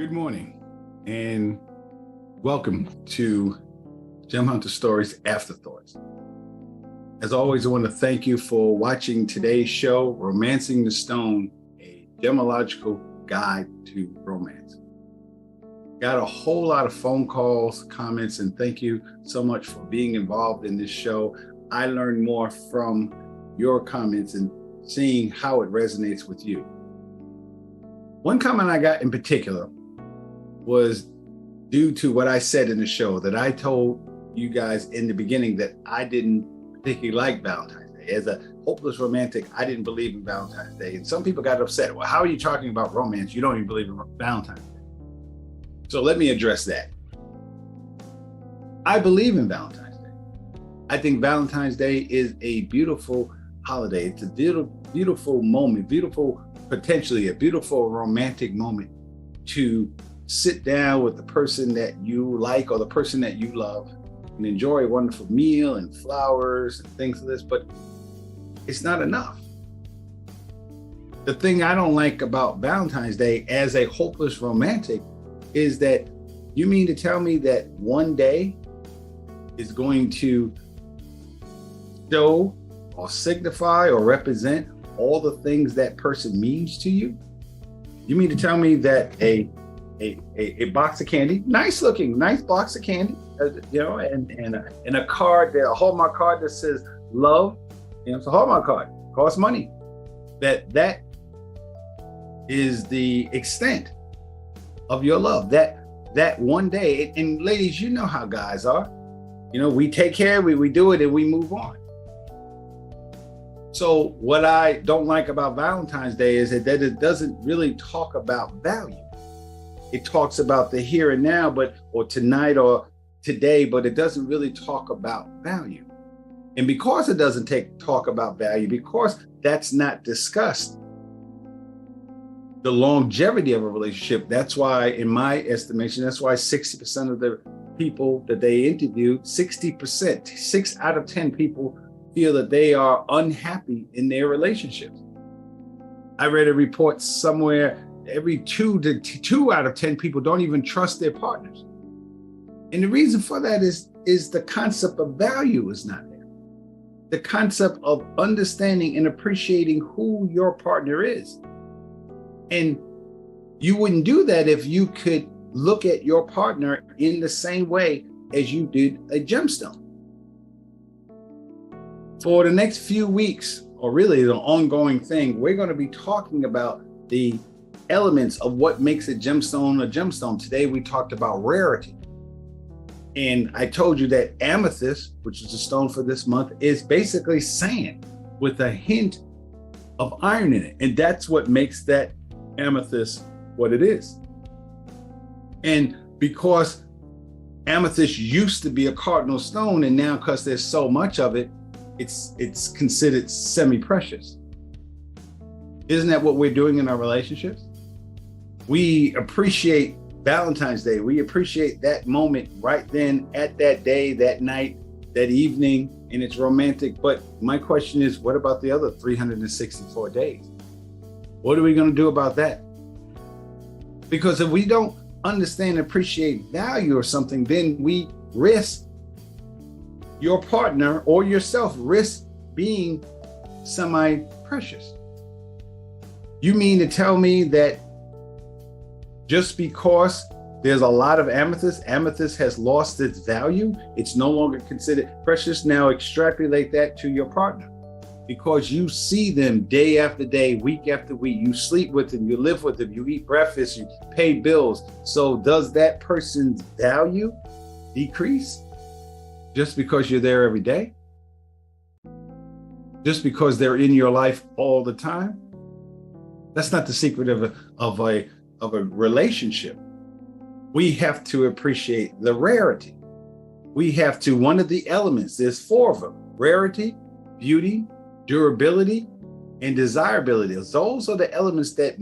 Good morning and welcome to Gem Hunter Stories Afterthoughts. As always, I want to thank you for watching today's show, Romancing the Stone, a Gemmological guide to romance. Got a whole lot of phone calls, comments, and thank you so much for being involved in this show. I learned more from your comments and seeing how it resonates with you. One comment I got in particular was due to what I said in the show, that I told you guys in the beginning that I didn't particularly like Valentine's Day. As a hopeless romantic, I didn't believe in Valentine's Day. And some people got upset. Well, how are you talking about romance? You don't even believe in Valentine's Day. So let me address that. I believe in Valentine's Day. I think Valentine's Day is a beautiful holiday. It's a beautiful moment, potentially a beautiful romantic moment to sit down with the person that you like or the person that you love and enjoy a wonderful meal and flowers and things like this, but it's not enough. The thing I don't like about Valentine's Day as a hopeless romantic is that you mean to tell me that one day is going to show or signify or represent all the things that person means to you? You mean to tell me that a box of candy, nice box of candy, and a card, a Hallmark card that says love, it's a Hallmark card, costs money, that is the extent of your love, that one day. And ladies, you know how guys are, we take care, we do it, and we move on. So what I don't like about Valentine's Day is that it doesn't really talk about value. It talks about the here and now, or tonight or today, but it doesn't really talk about value. And because it doesn't talk about value, because that's not discussed, the longevity of a relationship, that's why, in my estimation, that's why 60% of the people that they interviewed, 60%, 6 out of 10 people feel that they are unhappy in their relationships. I read a report somewhere every 2 out of 10 people don't even trust their partners. And the reason for that is the concept of value is not there. The concept of understanding and appreciating who your partner is. And you wouldn't do that if you could look at your partner in the same way as you did a gemstone. For the next few weeks, or really the ongoing thing, we're going to be talking about the elements of what makes a gemstone a gemstone. Today we talked about rarity. And I told you that amethyst, which is the stone for this month, is basically sand with a hint of iron in it. And that's what makes that amethyst what it is. And because amethyst used to be a cardinal stone, and now because there's so much of it, it's considered semi-precious. Isn't that what we're doing in our relationships? We appreciate Valentine's Day. We appreciate that moment right then, at that day, that night, that evening, and it's romantic. But my question is, what about the other 364 days? What are we going to do about that? Because if we don't understand and appreciate value or something, then we risk, your partner or yourself risk being semi-precious. You mean to tell me that just because there's a lot of amethyst has lost its value, it's no longer considered precious? Now extrapolate that to your partner. Because you see them day after day, week after week, you sleep with them, you live with them, you eat breakfast, you pay bills. So does that person's value decrease just because you're there every day? Just because they're in your life all the time? That's not the secret of a relationship. We have to appreciate the rarity. We have to, one of the elements, there's 4 of them: rarity, beauty, durability, and desirability. Those are the elements that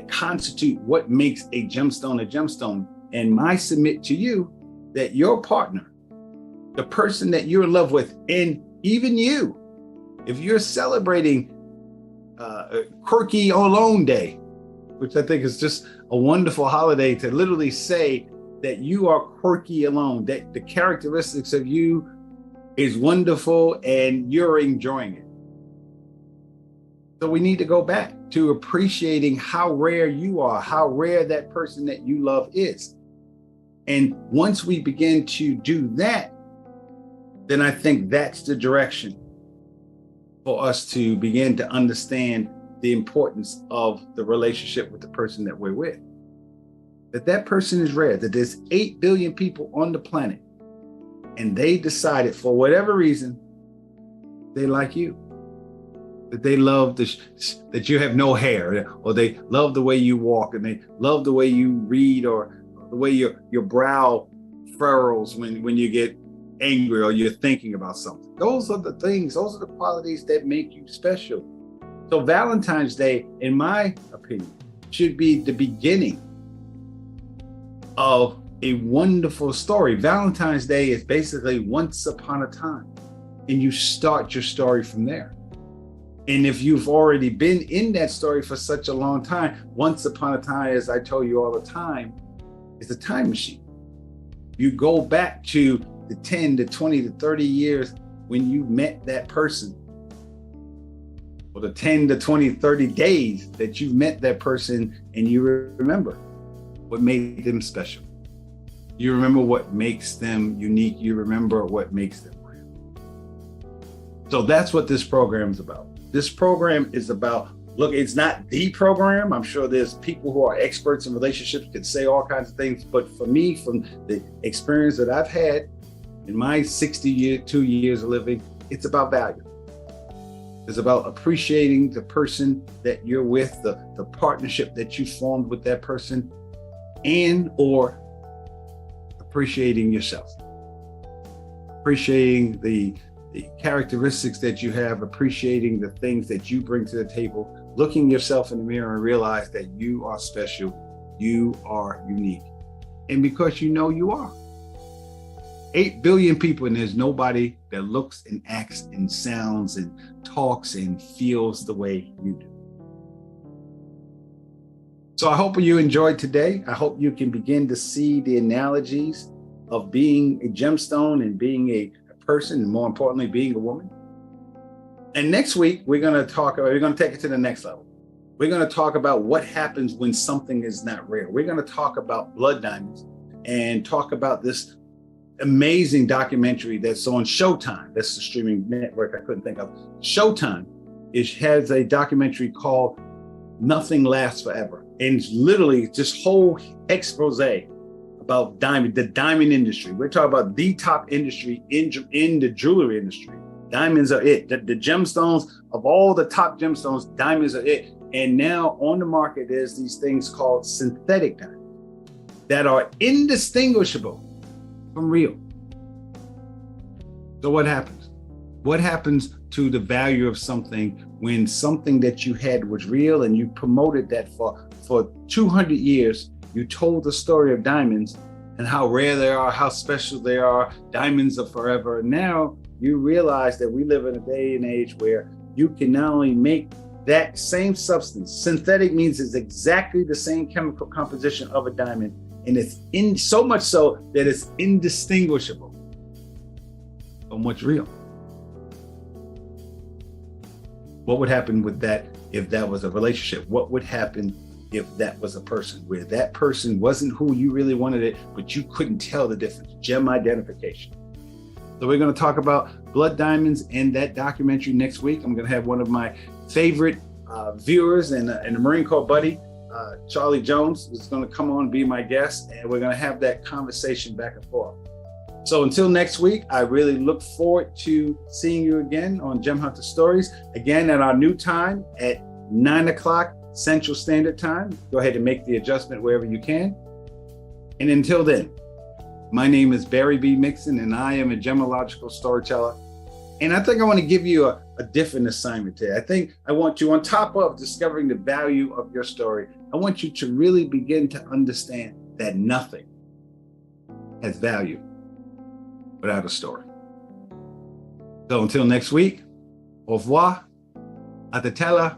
constitute what makes a gemstone a gemstone. And I submit to you that your partner, the person that you're in love with, and even you, if you're celebrating quirky Alone Day, which I think is just a wonderful holiday to literally say that you are quirky alone, that the characteristics of you is wonderful and you're enjoying it. So we need to go back to appreciating how rare you are, how rare that person that you love is. And once we begin to do that, then I think that's the direction for us to begin to understand the importance of the relationship with the person that we're with. That person is rare, that there's 8 billion people on the planet, and they decided for whatever reason, they like you. That they love that you have no hair, or they love the way you walk, and they love the way you read, or the way your brow furrows when you get angry or you're thinking about something. Those are the things, those are the qualities that make you special. So Valentine's Day, in my opinion, should be the beginning of a wonderful story. Valentine's Day is basically once upon a time, and you start your story from there. And if you've already been in that story for such a long time, once upon a time, as I tell you all the time, is a time machine. You go back to the 10 to 20 to 30 years when you met that person, or the 10 to 20, 30 days that you met that person, and you remember what made them special. You remember what makes them unique. You remember what makes them real. So that's what this program is about. This program is about, look, it's not the program. I'm sure there's people who are experts in relationships could say all kinds of things. But for me, from the experience that I've had in my 62 years of living, it's about value. It's about appreciating the person that you're with, the partnership that you formed with that person, and or appreciating yourself. Appreciating the characteristics that you have, appreciating the things that you bring to the table, looking yourself in the mirror and realize that you are special, you are unique. And because you know you are. 8 billion people, and there's nobody that looks and acts and sounds and talks and feels the way you do. So I hope you enjoyed today. I hope you can begin to see the analogies of being a gemstone and being a person, and more importantly, being a woman. And next week, we're going to take it to the next level. We're going to talk about what happens when something is not rare. We're going to talk about blood diamonds and talk about this amazing documentary that's on Showtime. That's the streaming network I couldn't think of. Showtime has a documentary called Nothing Lasts Forever. And it's literally this whole expose about the diamond industry. We're talking about the top industry in the jewelry industry. Diamonds are it. The gemstones, of all the top gemstones, diamonds are it. And now on the market, there's these things called synthetic diamonds that are indistinguishable from real. So what happens? What happens to the value of something when something that you had was real and you promoted that for 200 years? You told the story of diamonds and how rare they are, how special they are. Diamonds are forever. Now you realize that we live in a day and age where you can not only make that same substance. Synthetic means it's exactly the same chemical composition of a diamond, and it's in so much so that it's indistinguishable from what's real. What would happen with that if that was a relationship? What would happen if that was a person where that person wasn't who you really wanted it, but you couldn't tell the difference? Gem identification. So we're going to talk about blood diamonds in that documentary next week. I'm going to have one of my favorite viewers and a Marine Corps buddy, Charlie Jones, is going to come on and be my guest, and we're going to have that conversation back and forth. So until next week, I really look forward to seeing you again on Gem Hunter Stories, again at our new time at 9 o'clock Central Standard Time. Go ahead and make the adjustment wherever you can. And until then, my name is Barry B. Mixon, and I am a Gemmological storyteller. And I think I want to give you a different assignment today. I think I want you, on top of discovering the value of your story, I want you to really begin to understand that nothing has value without a story. So until next week, au revoir, à la